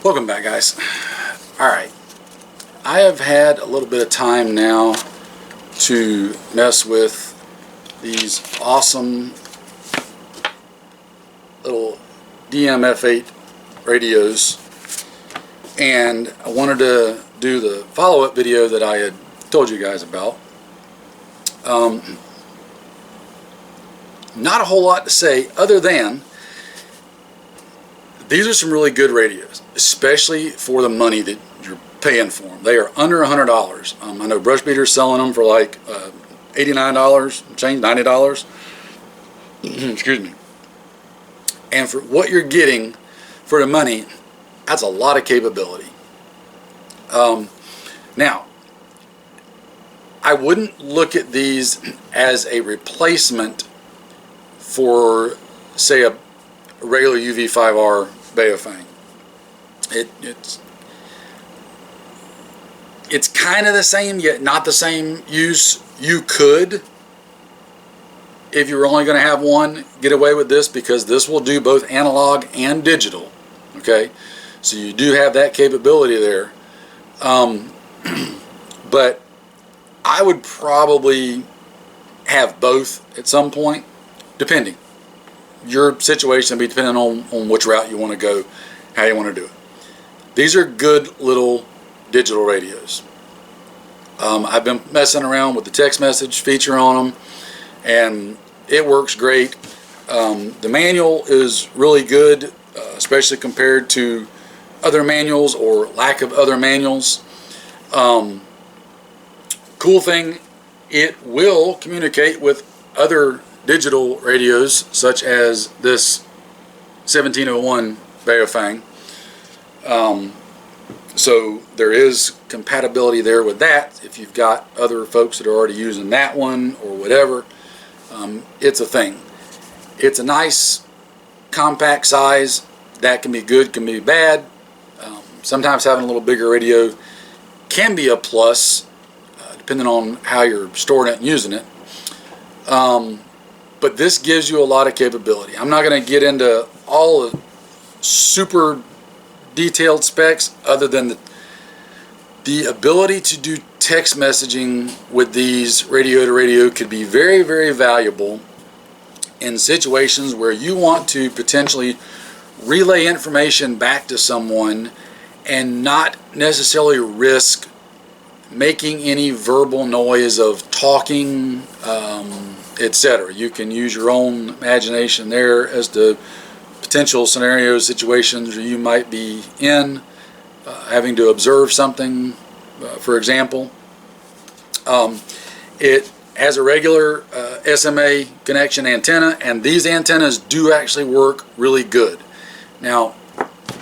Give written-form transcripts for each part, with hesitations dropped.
Welcome back, guys. Alright, I have had a little bit of time now to mess with these awesome little DM-F8 radios, and I wanted to do the follow-up video that I had told you guys about. Not a whole lot to say other than these are some really good radios, especially for the money that you're paying for them. They are under $100. I know Brush Beater's selling them for like $89, change, $90. Excuse me. And for what you're getting for the money, that's a lot of capability. Now, I wouldn't look at these as a replacement for, say, a regular UV5R Baofeng. It's kind of the same, yet not the same use. You could, if you're only going to have one, get away with this because this will do both analog and digital. Okay, so you do have that capability there. But I would probably have both at some point, depending. Your situation will be depending on which route you want to go, how you want to do it. These are good little digital radios. I've been messing around with the text message feature on them, and it works great. The manual is really good, especially compared to other manuals or lack of other manuals. Cool thing, it will communicate with other digital radios such as this 1701 Baofeng. So there is compatibility there with that if you've got other folks that are already using that one or whatever. It's a thing. It's a nice compact size. That can be good, can be bad. Sometimes having a little bigger radio can be a plus, depending on how you're storing it and using it. But this gives you a lot of capability. I'm not going to get into all the super detailed specs other than the ability to do text messaging with these radio to radio could be very, very valuable in situations where you want to potentially relay information back to someone and not necessarily risk making any verbal noise of talking, etc. You can use your own imagination there as to potential scenarios, situations where you might be in, having to observe something, for example. It has a regular SMA connection antenna, and these antennas do actually work really good. Now,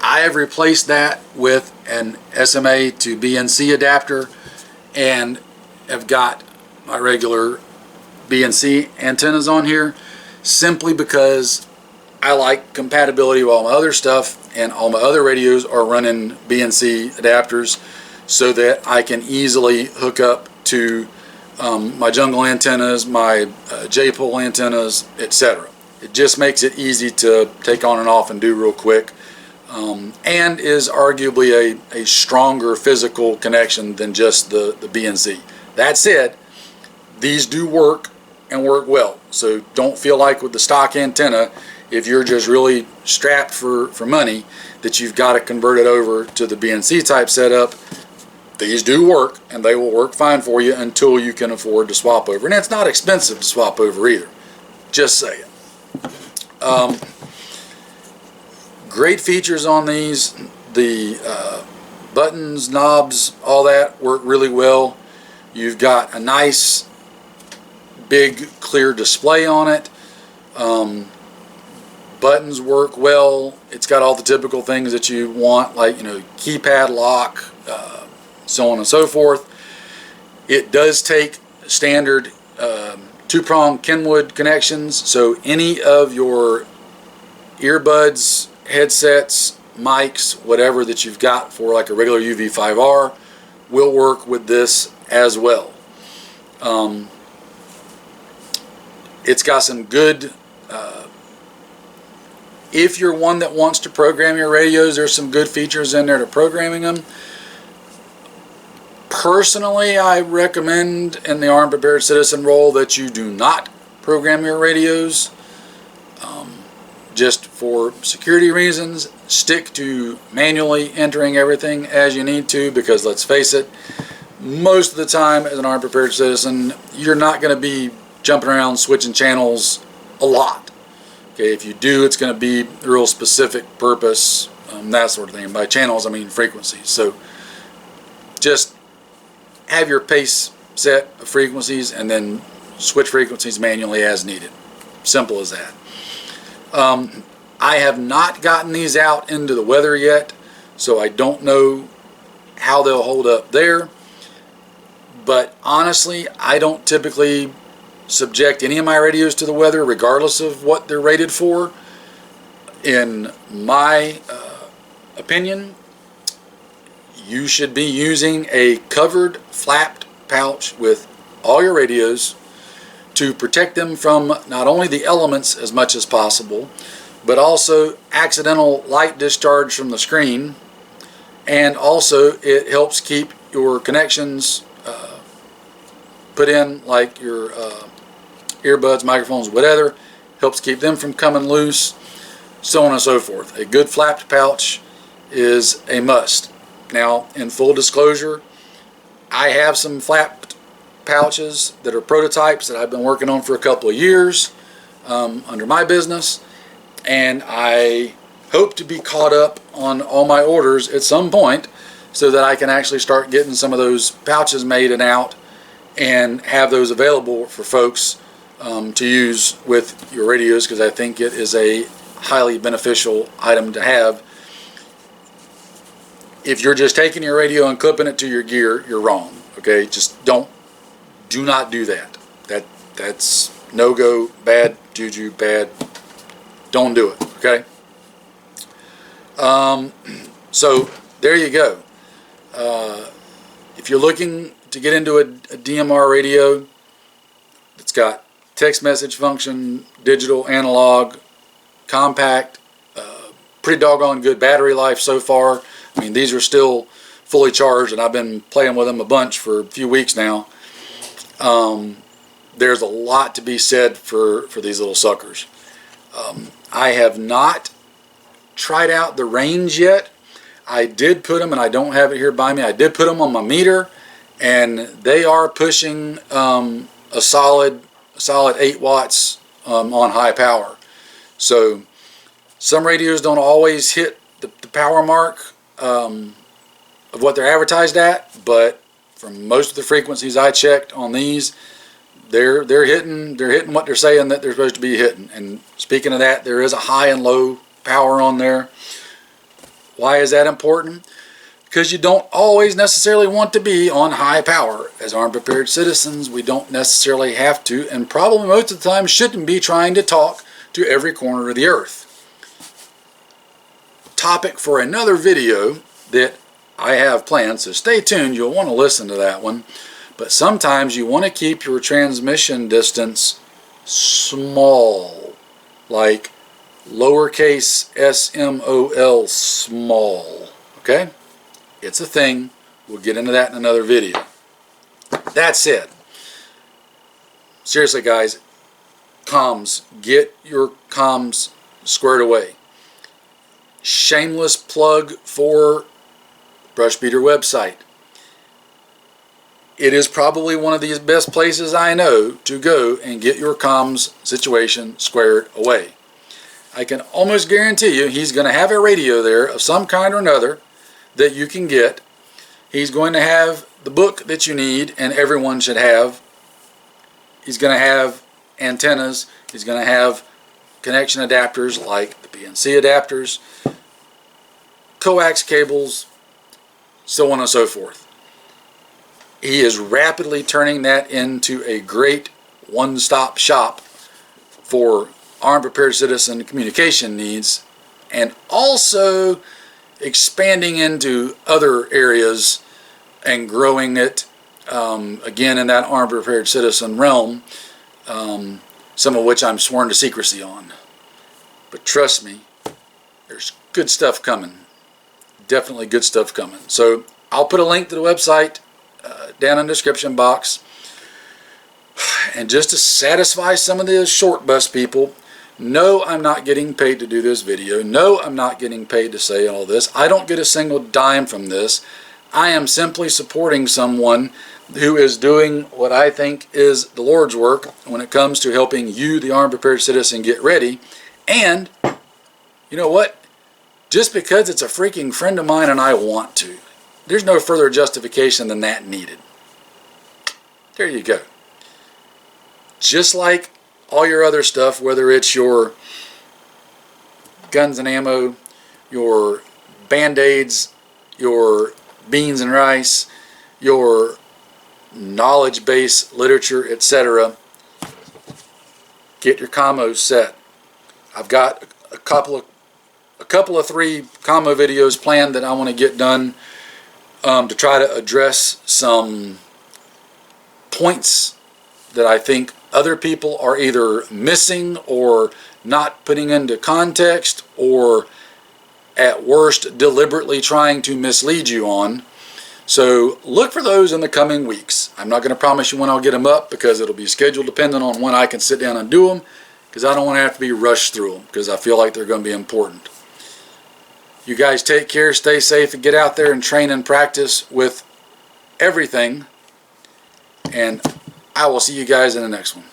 I have replaced that with an SMA to BNC adapter and have got my regular BNC antennas on here simply because I like compatibility with all my other stuff, and all my other radios are running BNC adapters so that I can easily hook up to my jungle antennas, my J-pole antennas, etc. It just makes it easy to take on and off and do real quick, and is arguably a stronger physical connection than just the BNC. That said, these do work and work well, so don't feel like with the stock antenna, if you're just really strapped for money, that you've got to convert it over to the BNC type setup. These do work, and they will work fine for you until you can afford to swap over. And it's not expensive to swap over either. Just saying. Great features on these. The buttons, knobs, all that work really well. You've got a nice big clear display on it. Buttons work well. It's got all the typical things that you want, like, you know, keypad lock, so on and so forth. It does take standard two-prong Kenwood connections, so any of your earbuds, headsets, mics, whatever that you've got for like a regular UV5R will work with this as well. It's got some good If you're one that wants to program your radios, there's some good features in there to programming them. Personally, I recommend in the Armed Prepared Citizen role that you do not program your radios. Just for security reasons, stick to manually entering everything as you need to, because let's face it, most of the time as an Armed Prepared Citizen, you're not going to be jumping around switching channels a lot. Okay, if you do, it's going to be a real specific purpose, that sort of thing. By channels, I mean frequencies. So just have your pace set of frequencies and then switch frequencies manually as needed. Simple as that. I have not gotten these out into the weather yet, so I don't know how they'll hold up there. But honestly, I don't typically subject any of my radios to the weather regardless of what they're rated for. In my opinion, you should be using a covered flapped pouch with all your radios to protect them from not only the elements as much as possible, but also accidental light discharge from the screen, and also it helps keep your connections put in, like your earbuds, microphones, whatever, helps keep them from coming loose, so on and so forth. A good flapped pouch is a must. Now, in full disclosure, I have some flapped pouches that are prototypes that I've been working on for a couple of years under my business, and I hope to be caught up on all my orders at some point so that I can actually start getting some of those pouches made and out and have those available for folks to use with your radios, because I think it is a highly beneficial item to have. If you're just taking your radio and clipping it to your gear, you're wrong. Okay, just do not do that. That's no go, bad juju, bad. Don't do it. Okay. So there you go. If you're looking to get into a DMR radio that's got text message function, digital, analog, compact, pretty doggone good battery life so far. I mean, these are still fully charged, and I've been playing with them a bunch for a few weeks now. There's a lot to be said for these little suckers. I have not tried out the range yet. I did put them, and I don't have it here by me, I did put them on my meter, and they are pushing a solid 8 watts on high power. So some radios don't always hit the power mark of what they're advertised at, but from most of the frequencies I checked on these, they're hitting what they're saying that they're supposed to be hitting. And speaking of that, there is a high and low power on there. Why is that important? Because you don't always necessarily want to be on high power. As Armed Prepared Citizens, we don't necessarily have to, and probably most of the time shouldn't be trying to talk to every corner of the earth. Topic for another video that I have planned, so stay tuned, you'll want to listen to that one. But sometimes you want to keep your transmission distance small, like lowercase small, small. Okay? It's a thing. We'll get into that in another video. That said, seriously guys, comms, get your comms squared away. Shameless plug for Brushbeater website. It is probably one of the best places I know to go and get your comms situation squared away. I can almost guarantee you he's going to have a radio there of some kind or another that you can get. He's going to have the book that you need and everyone should have. He's going to have antennas. He's going to have connection adapters like the PNC adapters, coax cables, so on and so forth. He is rapidly turning that into a great one-stop shop for Armed Prepared Citizen communication needs, and also expanding into other areas and growing it again in that Armed Prepared Citizen realm, some of which I'm sworn to secrecy on. But trust me, there's good stuff coming. Definitely good stuff coming. So I'll put a link to the website down in the description box. And just to satisfy some of the short bus people, no, I'm not getting paid to do this video. No, I'm not getting paid to say all this. I don't get a single dime from this. I am simply supporting someone who is doing what I think is the Lord's work when it comes to helping you, the armed prepared citizen, get ready. And you know what? Just because it's a freaking friend of mine and I want to, there's no further justification than that needed. There you go. Just like all your other stuff, whether it's your guns and ammo, your Band-Aids, your beans and rice, your knowledge base literature, etc. Get your combos set. I've got a couple of 3 combo videos planned that I want to get done to try to address some points that I think other people are either missing or not putting into context, or at worst deliberately trying to mislead you on. So look for those in the coming weeks. I'm not going to promise you when I'll get them up, because it'll be scheduled dependent on when I can sit down and do them, because I don't want to have to be rushed through them, because I feel like they're going to be important. You guys take care, stay safe, and get out there and train and practice with everything. And I will see you guys in the next one.